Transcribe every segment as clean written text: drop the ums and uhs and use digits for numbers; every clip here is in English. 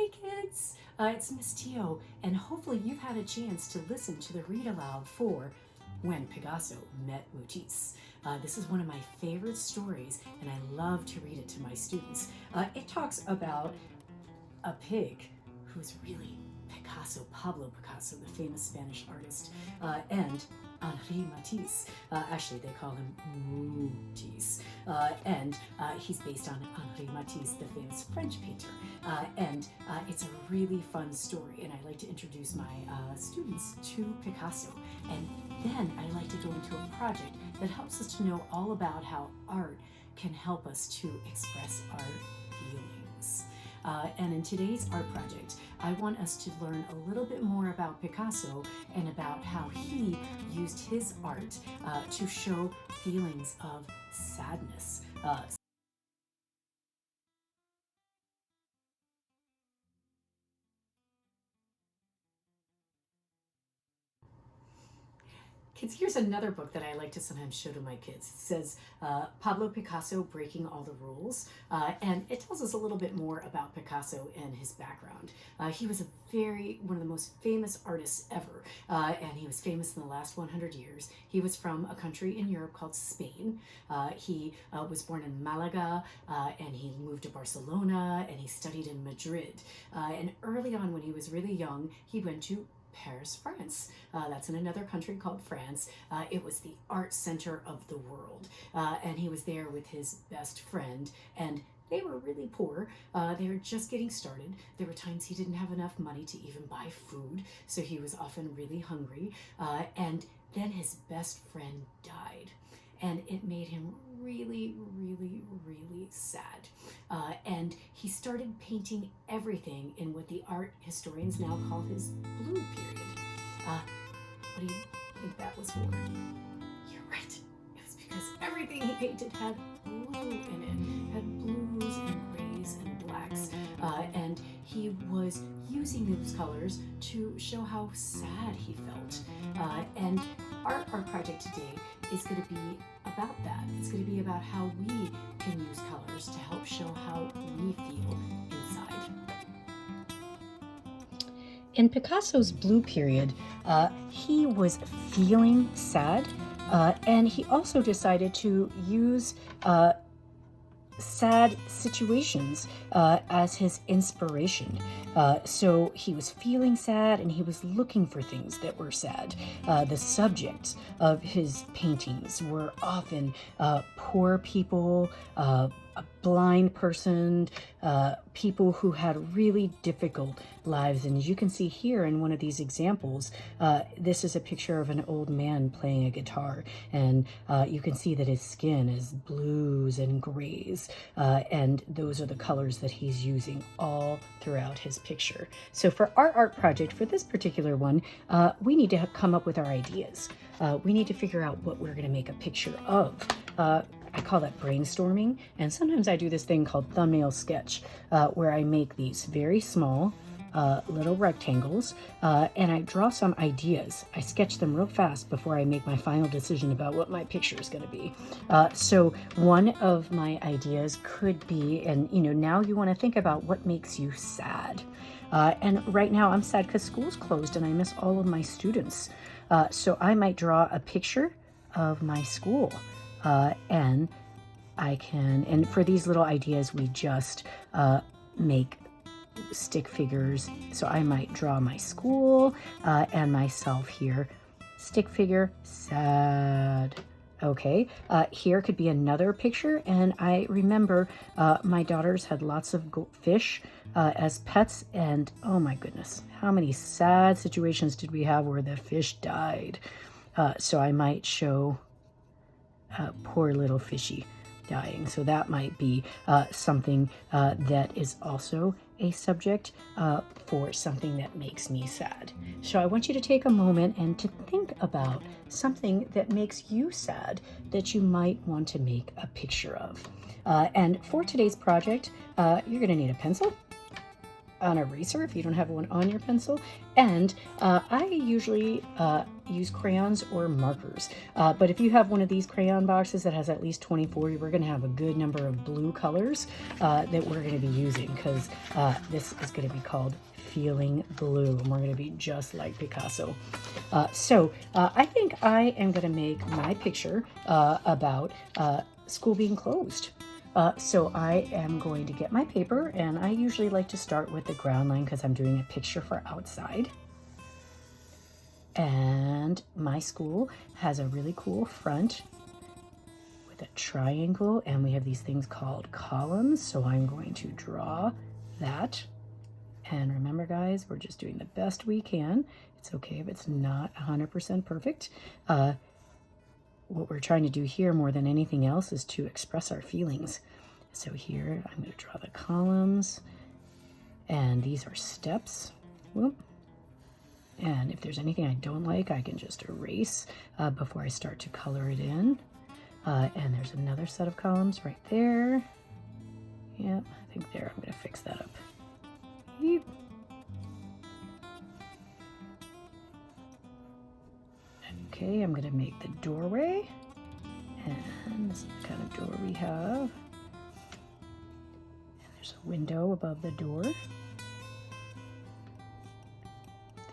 Hey kids, it's Miss Tio, and hopefully you've had a chance to listen to the read aloud for When Picasso Met Matisse. This is one of my favorite stories, and I love to read it to my students. It talks about a pig who's really Picasso, Pablo Picasso, the famous Spanish artist, and Henri Matisse. Actually, they call him Matisse. And he's based on Henri Matisse, the famous French painter. And it's a really fun story. And I like to introduce my students to Picasso. And then I like to go into a project that helps us to know all about how art can help us to express our feelings. And in today's art project, I want us to learn a little bit more about Picasso and about how he used his art to show feelings of sadness. Kids, here's another book that I like to sometimes show to my kids. It says Pablo Picasso, Breaking All the Rules. And it tells us a little bit more about Picasso and his background. He was one of the most famous artists ever. And he was famous in the last 100 years. He was from a country in Europe called Spain. He was born in Malaga, and he moved to Barcelona, and he studied in Madrid. And early on, when he was really young, he went to Paris, France. That's in another country called France. It was the art center of the world. And he was there with his best friend, and they were really poor. They were just getting started. There were times he didn't have enough money to even buy food, so he was often really hungry. And then his best friend died. And it made him really, really, really sad. And he started painting everything in what the art historians now call his blue period. What do you think that was for? You're right. It was because everything he painted had blue in it, had blues and grays and blacks. And he was using those colors to show how sad he felt. And our art project today is going to be about that. It's going to be about how we can use colors to help show how we feel inside. In Picasso's blue period, he was feeling sad, and he also decided to use sad situations as his inspiration. So he was feeling sad and he was looking for things that were sad. The subjects of his paintings were often poor people, a blind person, people who had really difficult lives. And as you can see here in one of these examples, this is a picture of an old man playing a guitar. And you can see that his skin is blues and grays. And those are the colors that he's using all throughout his picture. So for our art project, for this particular one, we need to come up with our ideas. We need to figure out what we're going to make a picture of. I call that brainstorming, and sometimes I do this thing called thumbnail sketch, where I make these very small little rectangles, and I draw some ideas. I sketch them real fast before I make my final decision about what my picture is going to be. So one of my ideas could be, and now you want to think about what makes you sad. And right now I'm sad because school's closed and I miss all of my students. So I might draw a picture of my school. And I can, and for these little ideas, we just make stick figures. So I might draw my school and myself here. Stick figure, sad. Okay, here could be another picture. And I remember my daughters had lots of fish as pets. And oh my goodness, how many sad situations did we have where the fish died? So I might show poor little fishy dying. So that might be something that is also a subject for something that makes me sad. So I want you to take a moment and to think about something that makes you sad that you might want to make a picture of. And for today's project, you're going to need a pencil, an eraser if you don't have one on your pencil. And I usually use crayons or markers. But if you have one of these crayon boxes that has at least 24, we're going to have a good number of blue colors that we're going to be using, because this is going to be called Feeling Blue, and we're going to be just like Picasso. So I think I am going to make my picture about school being closed. So I am going to get my paper, and I usually like to start with the ground line because I'm doing a picture for outside. And my school has a really cool front with a triangle, and we have these things called columns. So I'm going to draw that. And remember, guys, we're just doing the best we can. It's okay if it's not 100% perfect. What we're trying to do here more than anything else is to express our feelings. So here I'm going to draw the columns, and these are steps. Whoop. And if there's anything I don't like, I can just erase before I start to color it in. And there's another set of columns right there. Yep, I think there. I'm going to fix that up. Yeep. Okay, I'm going to make the doorway, and this is the kind of door we have. And there's a window above the door.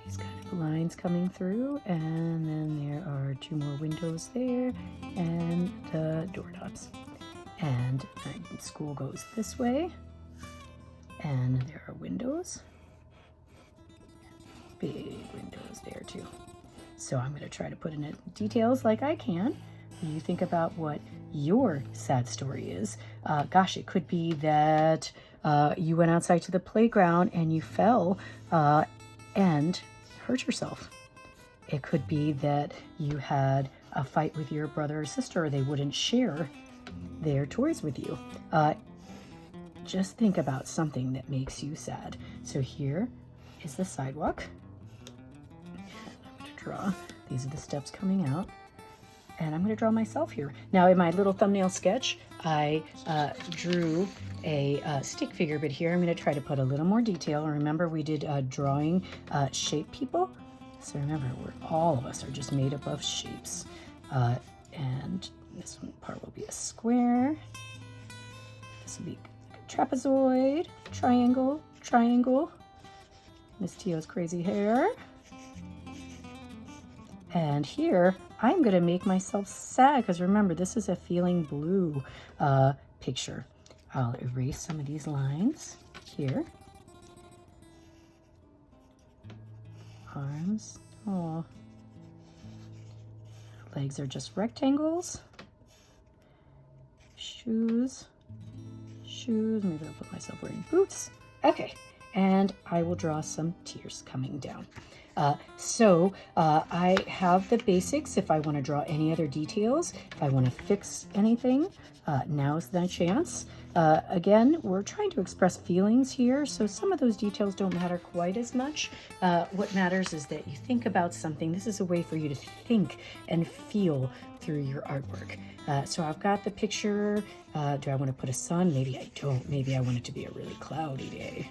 These kind of lines coming through, and then there are 2 more windows there, and the doorknobs. And school goes this way, and there are windows. Big windows there too. So I'm going to try to put in details like I can. You think about what your sad story is. Gosh, it could be that you went outside to the playground and you fell and hurt yourself. It could be that you had a fight with your brother or sister, or they wouldn't share their toys with you. Just think about something that makes you sad. So here is the sidewalk. Draw. These are the steps coming out, and I'm going to draw myself here. Now, in my little thumbnail sketch, I drew a stick figure, but here I'm going to try to put a little more detail. Remember, we did drawing shape people, so remember, all of us are just made up of shapes. And this one part will be a square. This will be a trapezoid, triangle, triangle. Miss Tio's crazy hair. And here, I'm going to make myself sad, because remember, this is a Feeling Blue picture. I'll erase some of these lines here. Arms. Oh. Legs are just rectangles. Shoes. Shoes. Maybe I'll put myself wearing boots. Okay. And I will draw some tears coming down. So I have the basics. If I want to draw any other details, if I want to fix anything, now's the chance. Again, we're trying to express feelings here, so some of those details don't matter quite as much. What matters is that you think about something. This is a way for you to think and feel through your artwork. So I've got the picture. Do I want to put a sun? Maybe I don't. Maybe I want it to be a really cloudy day.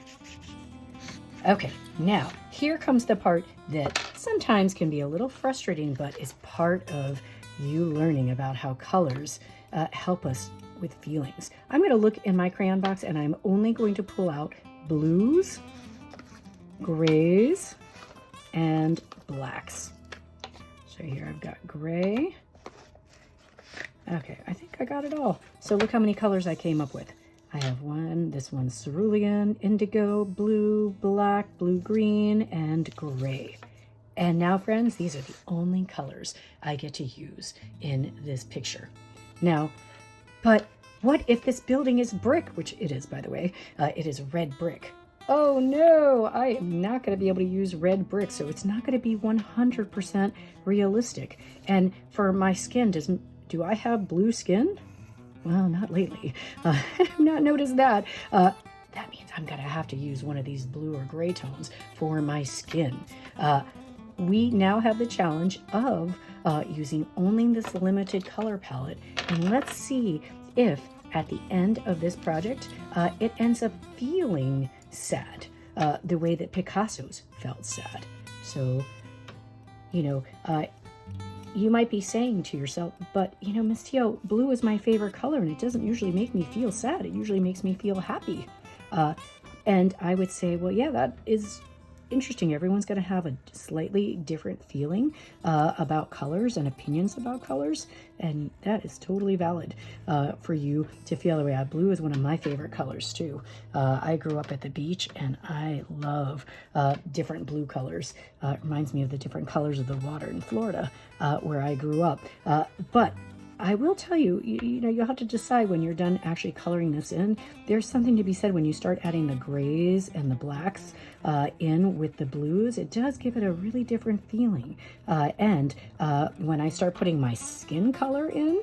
Okay, now here comes the part that sometimes can be a little frustrating, but is part of you learning about how colors help us with feelings. I'm going to look in my crayon box, and I'm only going to pull out blues, grays, and blacks. So here I've got gray. Okay, I think I got it all. So look how many colors I came up with. I have one, this one's cerulean, indigo, blue, black, blue-green, and gray. And now, friends, these are the only colors I get to use in this picture. Now, but what if this building is brick, which it is, by the way, it is red brick. Oh no, I am not going to be able to use red brick, so it's not going to be 100% realistic. And for my skin, do I have blue skin? Well, not lately. I've not noticed that. That means I'm going to have to use one of these blue or gray tones for my skin. We now have the challenge of using only this limited color palette. And let's see if at the end of this project, it ends up feeling sad. the way that Picasso's felt sad. So, you know, you might be saying to yourself, but, you know, Miss Teal, blue is my favorite color, and it doesn't usually make me feel sad. It usually makes me feel happy. And I would say, well, yeah, that is interesting. Everyone's going to have a slightly different feeling about colors and opinions about colors, and that is totally valid for you to feel the way. Blue is one of my favorite colors too. I grew up at the beach, and I love different blue colors. It reminds me of the different colors of the water in Florida where I grew up. But I will tell you, you know, you'll have to decide when you're done actually coloring this in. There's something to be said when you start adding the grays and the blacks in with the blues. It does give it a really different feeling. And when I start putting my skin color in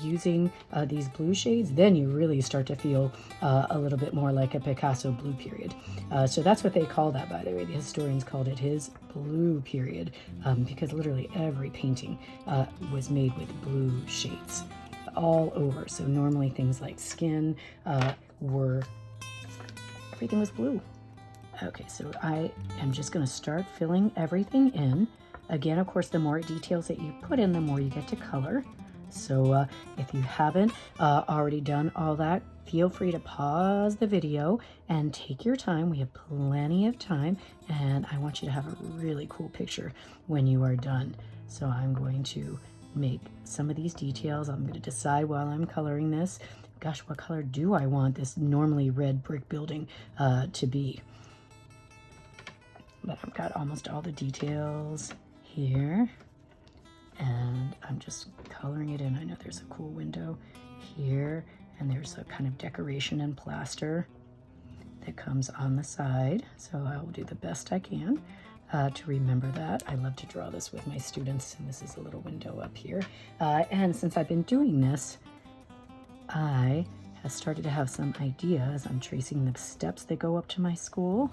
using these blue shades, then you really start to feel a little bit more like a Picasso blue period. So that's what they call that, by the way. The historians called it his blue period because literally every painting was made with blue shades all over. So normally things like skin everything was blue. Okay, so I am just going to start filling everything in. Again, of course, the more details that you put in, the more you get to color. So if you haven't already done all that, feel free to pause the video and take your time. We have plenty of time, and I want you to have a really cool picture when you are done. So I'm going to make some of these details. I'm going to decide while I'm coloring this, gosh, what color do I want this normally red brick building to be? But I've got almost all the details here, and I'm just coloring it in. I know there's a cool window here, and there's a kind of decoration and plaster that comes on the side. So I will do the best I can to remember that. I love to draw this with my students, and this is a little window up here. And since I've been doing this, I have started to have some ideas. I'm tracing the steps that go up to my school.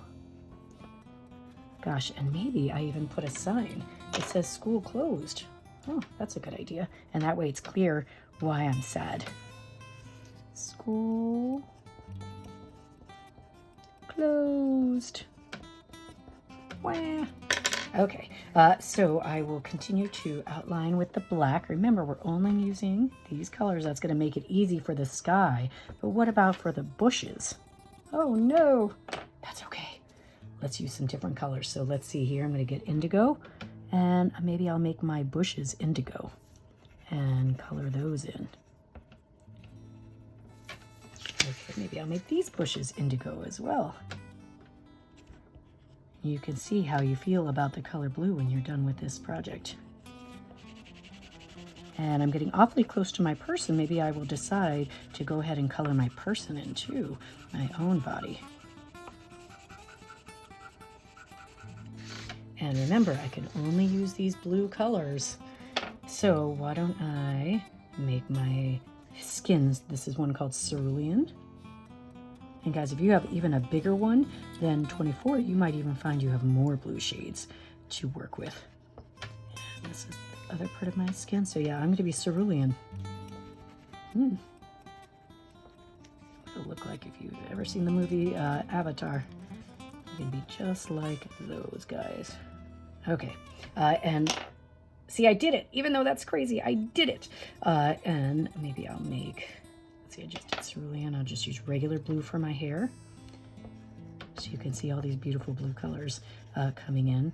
Gosh, and maybe I even put a sign that says school closed. Oh, that's a good idea. And that way it's clear why I'm sad. School closed. Wah. Okay, so I will continue to outline with the black. Remember, we're only using these colors. That's going to make it easy for the sky. But what about for the bushes? Oh no, that's okay. Let's use some different colors. So let's see here. I'm going to get indigo, and maybe I'll make my bushes indigo and color those in. Okay, maybe I'll make these bushes indigo as well. You can see how you feel about the color blue when you're done with this project. And I'm getting awfully close to my person. Maybe I will decide to go ahead and color my person in too, my own body. And remember, I can only use these blue colors. So why don't I make my skins? This is one called cerulean. And guys, if you have even a bigger one than 24, you might even find you have more blue shades to work with. And this is the other part of my skin. So yeah, I'm going to be cerulean. What it'll look like if you've ever seen the movie Avatar. It's going to be just like those guys. Okay, and see, I did it. Even though that's crazy, I did it. And maybe I'll make, let's see, I just did cerulean. I'll just use regular blue for my hair. So you can see all these beautiful blue colors coming in.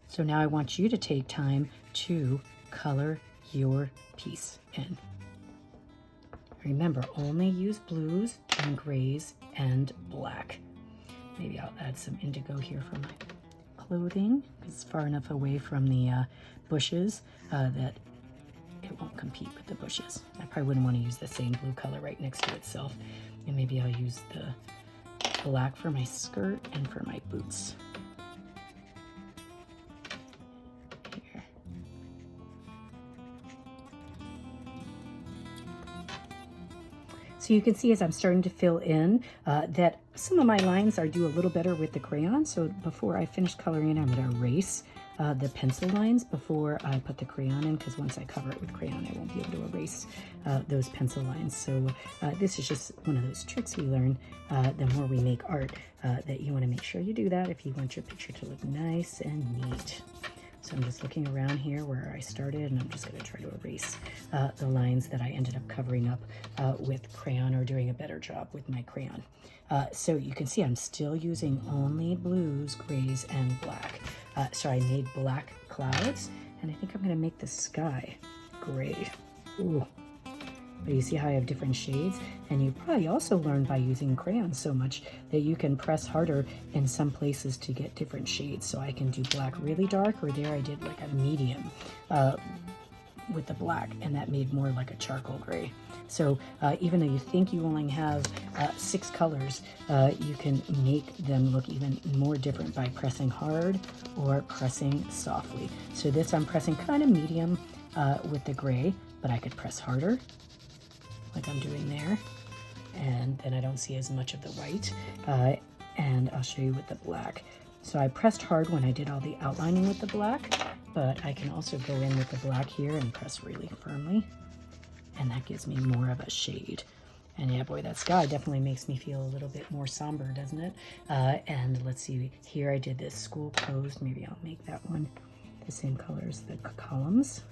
So now I want you to take time to color your piece in. Remember, only use blues and grays and black. Maybe I'll add some indigo here for my clothing. It's far enough away from the bushes that it won't compete with the bushes. I probably wouldn't want to use the same blue color right next to itself. And maybe I'll use the black for my skirt and for my boots. Here. So you can see as I'm starting to fill in that some of my lines are do a little better with the crayon. So before I finish coloring in, I'm going to erase the pencil lines before I put the crayon in, because once I cover it with crayon, I won't be able to erase those pencil lines. So this is just one of those tricks we learn the more we make art, that you want to make sure you do that if you want your picture to look nice and neat. So I'm just looking around here where I started, and I'm just going to try to erase the lines that I ended up covering up with crayon, or doing a better job with my crayon. So you can see I'm still using only blues, grays, and black. So I made black clouds, and I think I'm going to make the sky gray. Ooh. But you see how I have different shades? And you probably also learned by using crayons so much that you can press harder in some places to get different shades. So I can do black really dark, or there I did like a medium with the black, and that made more like a charcoal gray. So even though you think you only have 6 colors, you can make them look even more different by pressing hard or pressing softly. So this I'm pressing kind of medium with the gray, but I could press harder, like I'm doing there, and then I don't see as much of the white, and I'll show you with the black. So I pressed hard when I did all the outlining with the black, but I can also go in with the black here and press really firmly, and that gives me more of a shade. And yeah, boy, that sky definitely makes me feel a little bit more somber, doesn't it? And let's see, here I did this school closed. Maybe I'll make that one the same color as the columns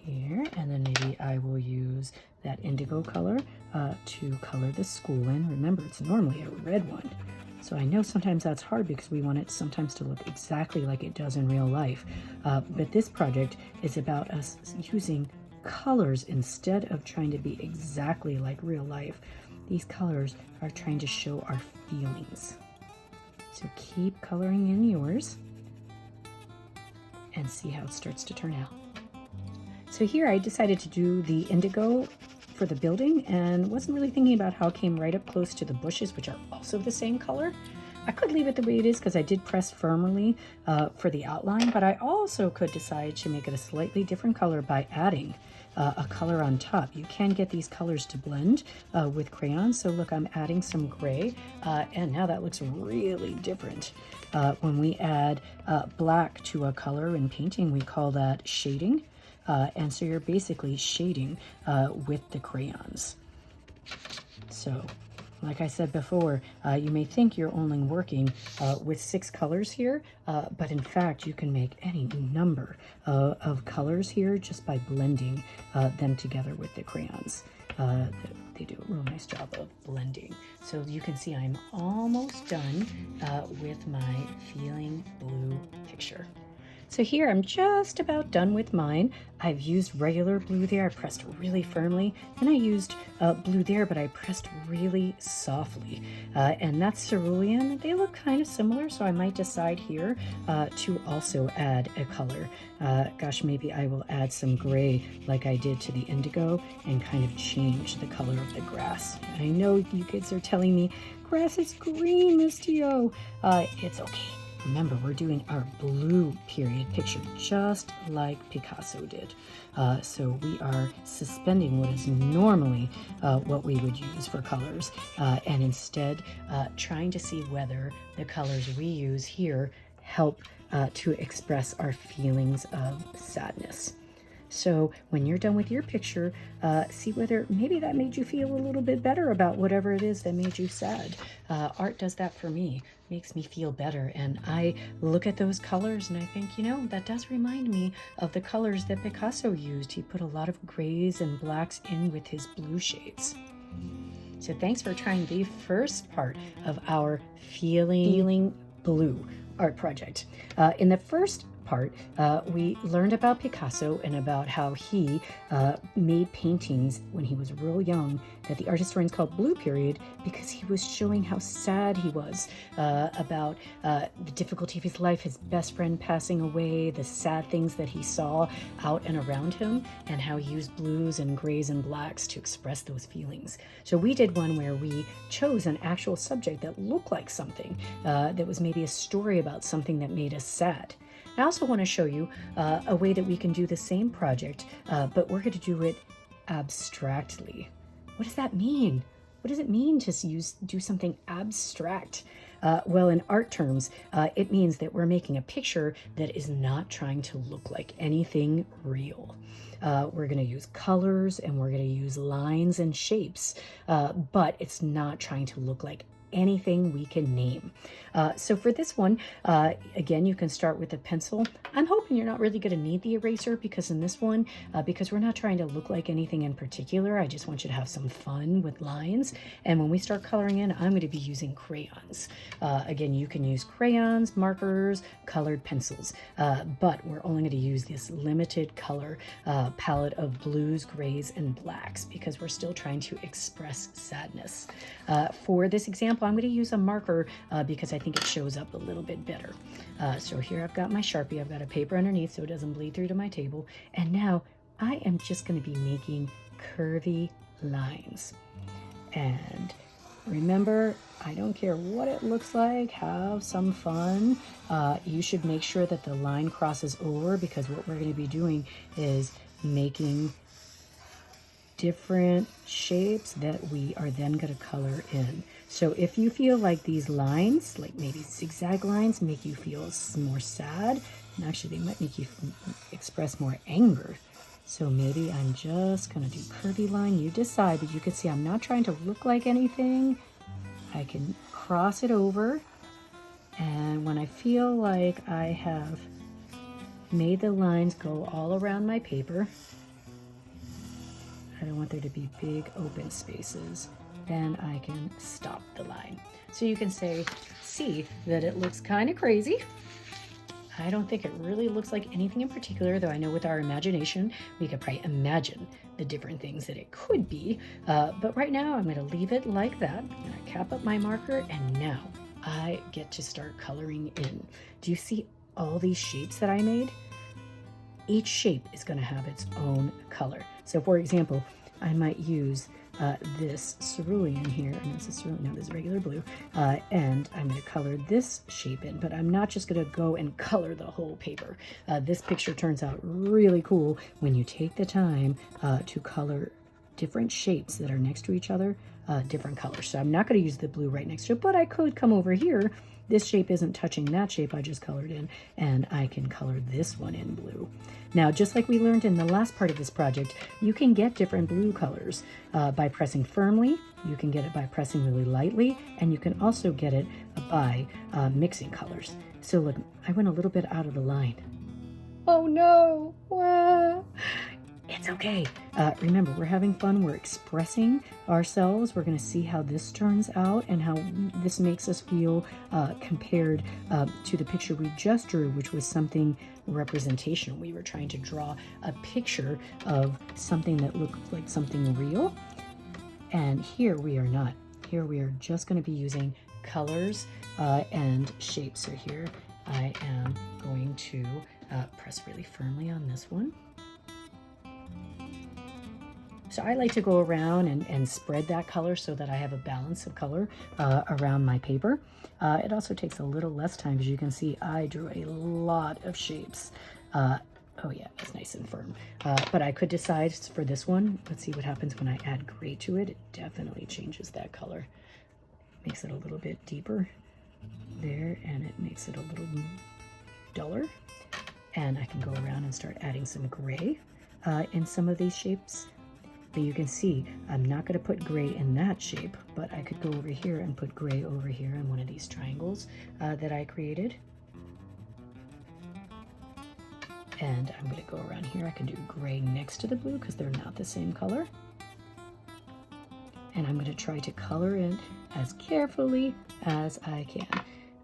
here, and then maybe I will use that indigo color to color the school in. Remember, it's normally a red one, so I know sometimes that's hard because we want it sometimes to look exactly like it does in real life, but this project is about us using colors instead of trying to be exactly like real life. These colors are trying to show our feelings. So keep coloring in yours and see how it starts to turn out. So here I decided to do the indigo for the building, and wasn't really thinking about how it came right up close to the bushes, which are also the same color. I could leave it the way it is because I did press firmly for the outline, but I also could decide to make it a slightly different color by adding a color on top. You can get these colors to blend with crayons. So look, I'm adding some gray, and now that looks really different. When we add black to a color in painting, we call that shading. And so you're basically shading with the crayons. So, like I said before, you may think you're only working with 6 colors here, but in fact you can make any number of colors here just by blending them together with the crayons. They do a real nice job of blending. So you can see I'm almost done with my Feeling Blue picture. So here I'm just about done with mine. I've used regular blue there. I pressed really firmly. Then I used blue there, but I pressed really softly. And that's cerulean. They look kind of similar, so I might decide here to also add a color. Gosh, maybe I will add some gray like I did to the indigo and kind of change the color of the grass. I know you kids are telling me, grass is green, Miss Tio. It's okay. Remember, we're doing our blue period picture just like Picasso did. So we are suspending what is normally what we would use for colors, and instead trying to see whether the colors we use here help to express our feelings of sadness. So when you're done with your picture, see whether maybe that made you feel a little bit better about whatever it is that made you sad. Art does that for me, makes me feel better. And I look at those colors and I think, you know, that does remind me of the colors that Picasso used. He put a lot of grays and blacks in with his blue shades. So thanks for trying the first part of our Feeling Blue art project. In the first part, we learned about Picasso and about how he made paintings when he was real young that the art historians called blue period because he was showing how sad he was about the difficulty of his life, his best friend passing away, the sad things that he saw out and around him, and how he used blues and grays and blacks to express those feelings. So we did one where we chose an actual subject that looked like something that was maybe a story about something that made us sad. I also want to show you a way that we can do the same project, but we're going to do it abstractly. What does that mean? What does it mean to do something abstract? Well, in art terms, it means that we're making a picture that is not trying to look like anything real. We're going to use colors and we're going to use lines and shapes, but it's not trying to look like anything we can name. So for this one, again, you can start with a pencil. I'm hoping you're not really going to need the eraser because in this one, because we're not trying to look like anything in particular, I just want you to have some fun with lines. And when we start coloring in, I'm going to be using crayons. Again, you can use crayons, markers, colored pencils, but we're only going to use this limited color palette of blues, grays, and blacks because we're still trying to express sadness. For this example, I'm going to use a marker because I think it shows up a little bit better. So here I've got my Sharpie. I've got a paper underneath so it doesn't bleed through to my table. And now I am just going to be making curvy lines. And remember, I don't care what it looks like, have some fun. You should make sure that the line crosses over because what we're going to be doing is making different shapes that we are then going to color in. So if you feel like these lines, like maybe zigzag lines, make you feel more sad, and actually they might make you express more anger. So maybe I'm just going to do curvy line. You decide, but you can see I'm not trying to look like anything. I can cross it over. And when I feel like I have made the lines go all around my paper, I don't want there to be big open spaces, then I can stop the line. So you can see that it looks kind of crazy. I don't think it really looks like anything in particular, though I know with our imagination, we could probably imagine the different things that it could be. But right now, I'm going to leave it like that. I'm going to cap up my marker, and now I get to start coloring in. Do you see all these shapes that I made? Each shape is going to have its own color. So for example, I might use this cerulean here, and this is cerulean, no, this is regular blue, and I'm going to color this shape in, but I'm not just going to go and color the whole paper. This picture turns out really cool when you take the time to color different shapes that are next to each other, different colors. So I'm not going to use the blue right next to it, but I could come over here. This shape isn't touching that shape I just colored in, and I can color this one in blue. Now, just like we learned in the last part of this project, you can get different blue colors by pressing firmly, you can get it by pressing really lightly, and you can also get it by mixing colors. So look, I went a little bit out of the line. Oh no! It's okay. Remember, we're having fun. We're expressing ourselves. We're going to see how this turns out and how this makes us feel compared to the picture we just drew, which was something representational. We were trying to draw a picture of something that looked like something real. And here we are not. Here we are just going to be using colors and shapes. So here I am going to press really firmly on this one. So I like to go around and spread that color so that I have a balance of color around my paper. It also takes a little less time, because you can see I drew a lot of shapes. Oh yeah, that's nice and firm. But I could decide for this one, let's see what happens when I add gray to it. It definitely changes that color. Makes it a little bit deeper there, and it makes it a little duller. And I can go around and start adding some gray in some of these shapes. But you can see I'm not going to put gray in that shape, but I could go over here and put gray over here in one of these triangles that I created. And I'm going to go around here. I can do gray next to the blue because they're not the same color. And I'm going to try to color in as carefully as I can.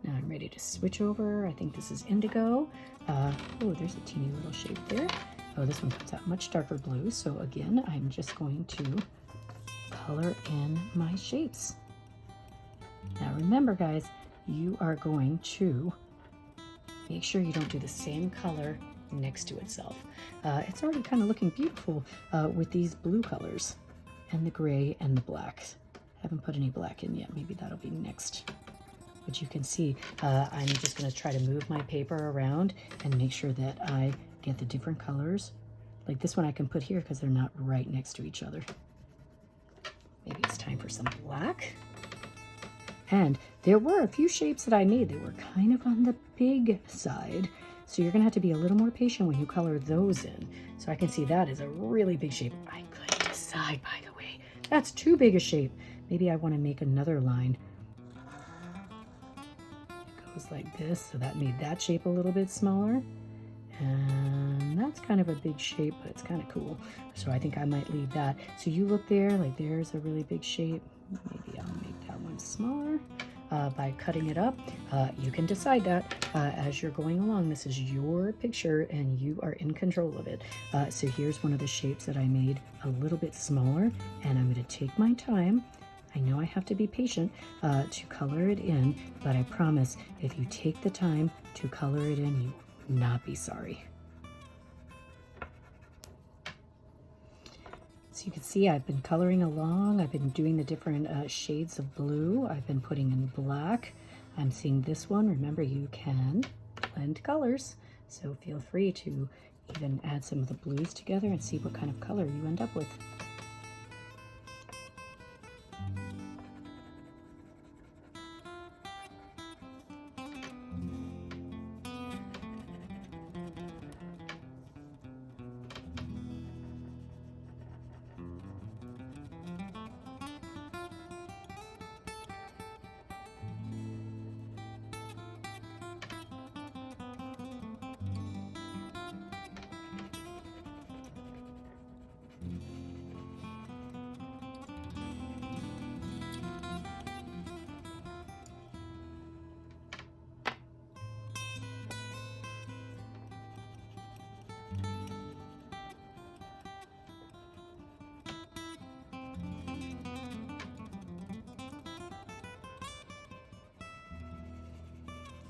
Now I'm ready to switch over. I think this is indigo. Oh, there's a teeny little shape there. Oh, this one comes out much darker blue. So again, I'm just going to color in my shapes. Now remember, guys, you are going to make sure you don't do the same color next to itself. It's already kind of looking beautiful with these blue colors and the gray and the blacks. Haven't put any black in yet. Maybe that'll be next. But you can see I'm just going to try to move my paper around and make sure that I get the different colors. Like this one I can put here because they're not right next to each other. Maybe it's time for some black. And There were a few shapes that I made that were kind of on the big side. So you're gonna have to be a little more patient when you color those in. So I can see that is a really big shape. I couldn't decide, by the way. That's too big a shape. Maybe I wanna make another line. It goes like this, so that made that shape a little bit smaller. And that's kind of a big shape, but it's kind of cool. So I think I might leave that. So you look there, like there's a really big shape. Maybe I'll make that one smaller by cutting it up. You can decide that as you're going along. This is your picture and you are in control of it. So here's one of the shapes that I made a little bit smaller, and I'm going to take my time. I know I have to be patient to color it in, but I promise if you take the time to color it in, you will not be sorry. So you can see I've been coloring along. I've been doing the different shades of blue. I've been putting in black. I'm seeing this one. Remember, you can blend colors. So feel free to even add some of the blues together and see what kind of color you end up with.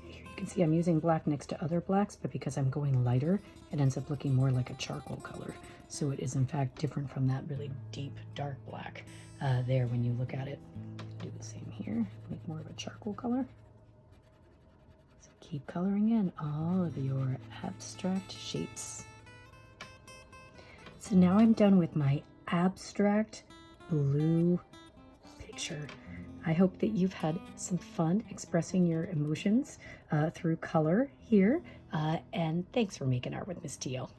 You can see I'm using black next to other blacks, but because I'm going lighter, it ends up looking more like a charcoal color. So it is in fact different from that really deep, dark black there when you look at it. Do the same here, make more of a charcoal color. So keep coloring in all of your abstract shapes. So now I'm done with my abstract blue picture. I hope that you've had some fun expressing your emotions through color here. And thanks for making art with Miss Teal.